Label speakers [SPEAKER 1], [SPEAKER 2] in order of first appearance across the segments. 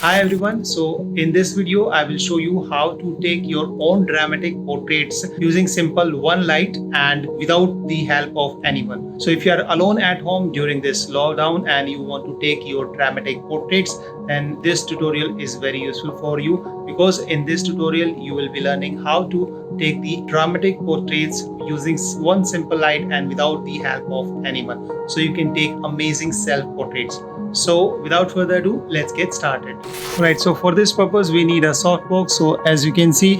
[SPEAKER 1] Hi everyone, so in this video I will show you how to take your own dramatic portraits using simple one light and without the help of anyone. So if you are alone at home during this lockdown and you want to take your dramatic portraits, then this tutorial is very useful for you because in this tutorial you will be learning how to take the dramatic portraits using one simple light and without the help of anyone. So you can take amazing self portraits. So without further ado, let's get started. Right, so for this purpose we need a softbox. So as you can see,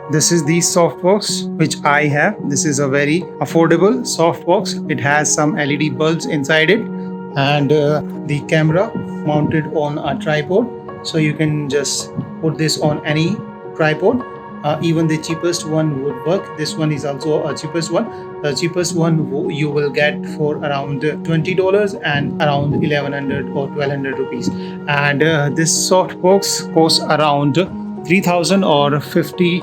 [SPEAKER 1] this is the softbox which I have. This is a very affordable softbox. It has some LED bulbs inside it and the camera mounted on a tripod. So you can just put this on any tripod. Even the cheapest one would work. This one is also a cheapest one. The cheapest one you will get for around $20 and around 1100 or 1200 rupees. And this softbox costs around 3000 or $50.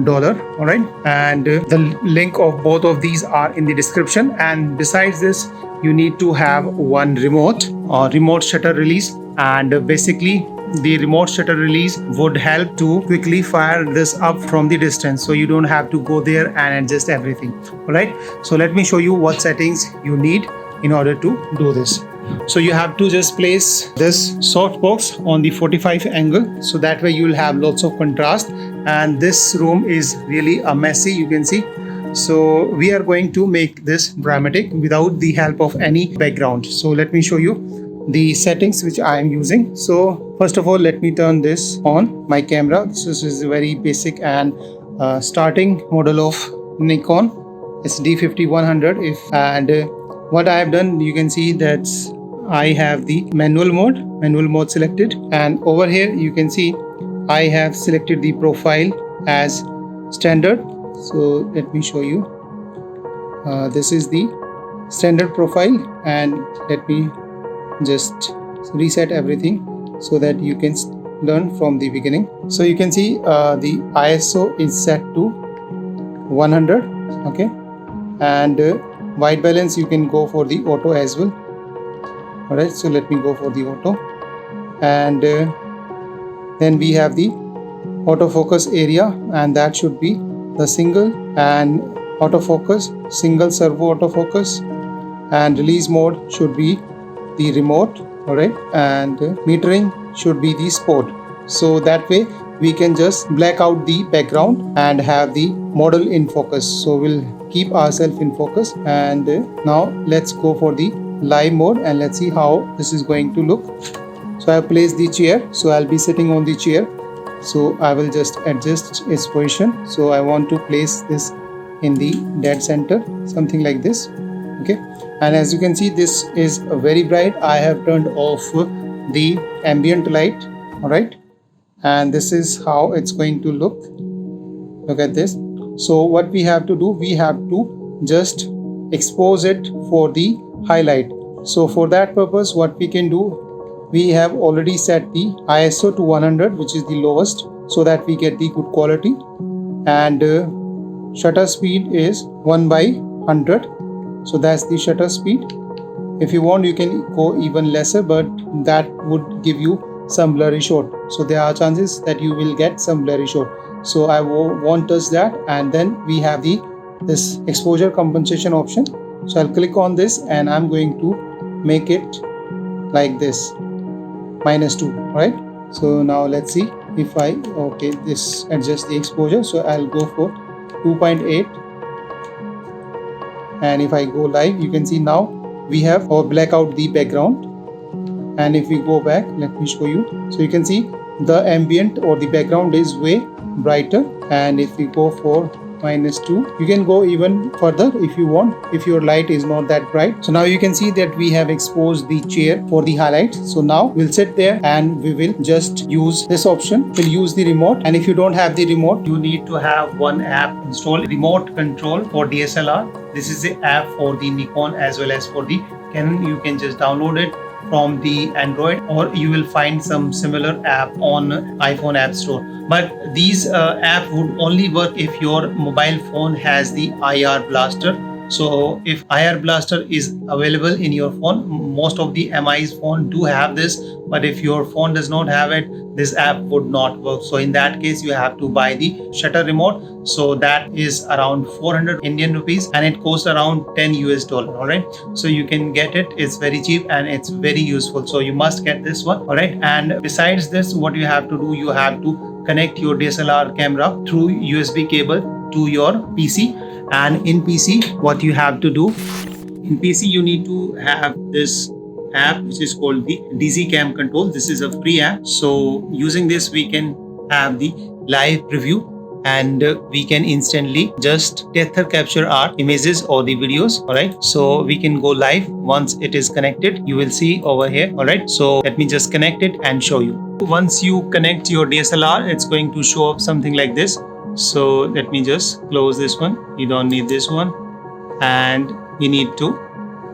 [SPEAKER 1] All right, and the link of both of these are in the description. And besides this, you need to have one remote or remote shutter release, and basically the remote shutter release would help to quickly fire this up from the distance, so you don't have to go there and adjust everything. All right, so let me show you what settings you need in order to do this. So you have to just place this softbox on the 45 angle, so that way you will have lots of contrast. And this room is really a messy, you can see. So we are going to make this dramatic without the help of any background. So let me show you the settings which I am using. So first of all, let me turn this on my camera. This is a very basic and starting model of Nikon. It's D5100. And what I have done, you can see that I have the manual mode selected, and over here you can see I have selected the profile as standard. So let me show you. This is the standard profile, and let me just reset everything so that you can learn from the beginning. So you can see the ISO is set to 100. Okay, and white balance you can go for the auto as well. All right, so let me go for the auto, and then we have the autofocus area, and that should be the single, and autofocus single servo autofocus, and release mode should be the remote. All right, and metering should be the sport. So that way we can just black out the background and have the model in focus. So we'll keep ourselves in focus. And now let's go for the live mode and let's see how this is going to look. So I have placed the chair, so I'll be sitting on the chair. So I will just adjust its position. So I want to place this in the dead center, something like this. Okay, and as you can see, this is very bright. I have turned off the ambient light. All right, and this is how it's going to look. Look at this. So what we have to do, we have to just expose it for the highlight. So for that purpose, what we can do, we have already set the ISO to 100, which is the lowest, so that we get the good quality. And shutter speed is 1/100. So that's the shutter speed. If you want, you can go even lesser, but that would give you some blurry shot. So there are chances that you will get some blurry shot. So I won't touch that. And then we have this exposure compensation option. So I'll click on this, and I'm going to make it like this, -2. Right? So now let's see if this adjust the exposure. So I'll go for 2.8. And if I go live, you can see now we have or black out the background. And if we go back, let me show you. So you can see the ambient or the background is way brighter. And if we go for -2, you can go even further if you want, if your light is not that bright. So now you can see that we have exposed the chair for the highlight. So now we'll sit there and we will just use this option. We'll use the remote, and if you don't have the remote, you need to have one app installed, Remote Control for DSLR. This is the app for the Nikon as well as for the Canon. You can just download it from the Android, or you will find some similar app on iPhone App Store. But these app would only work if your mobile phone has the IR blaster. So if IR blaster is available in your phone, most of the MI's phone do have this, but if your phone does not have it, this app would not work. So in that case, you have to buy the shutter remote. So that is around 400 Indian rupees and it costs around 10 US dollar. All right, so you can get it. It's very cheap and it's very useful, so you must get this one. All right, and besides this, what you have to do, you have to connect your DSLR camera through USB cable to your PC. And in PC, what you have to do, in PC you need to have this app which is called the DCCam Control. This is a free app, so using this we can have the live preview and we can instantly just tether capture our images or the videos. All right, so we can go live once it is connected. You will see over here. All right, so let me just connect it and show you. Once you connect your DSLR, it's going to show up something like this. So let me just close this one. You don't need this one, and you need to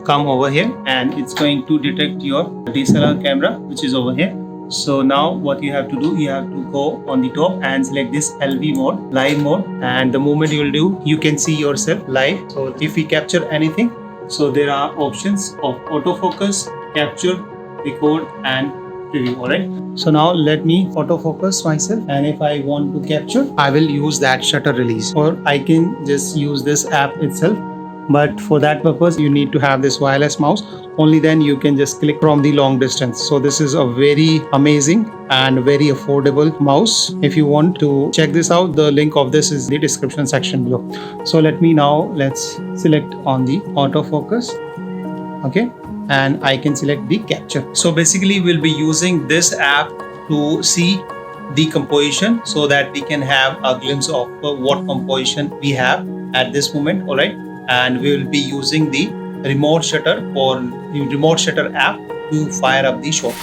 [SPEAKER 1] come over here and it's going to detect your DSLR camera which is over here. So now what you have to do, you have to go on the top and select this LV mode, live mode, and the moment you will do, you can see yourself live. So if we capture anything, so there are options of autofocus, capture, record and preview. All right, so now let me autofocus myself, and if I want to capture, I will use that shutter release, or I can just use this app itself. But for that purpose, you need to have this wireless mouse. Only then you can just click from the long distance. So this is a very amazing and very affordable mouse. If you want to check this out, the link of this is the description section below. So let's select on the autofocus. Okay, and I can select the capture. So basically we'll be using this app to see the composition so that we can have a glimpse of what composition we have at this moment. All right, and we will be using the remote shutter or the remote shutter app to fire up the shot.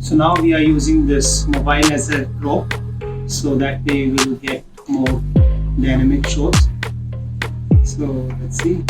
[SPEAKER 1] So now we are using this mobile as a prop so that we will get more dynamic shots. So let's see.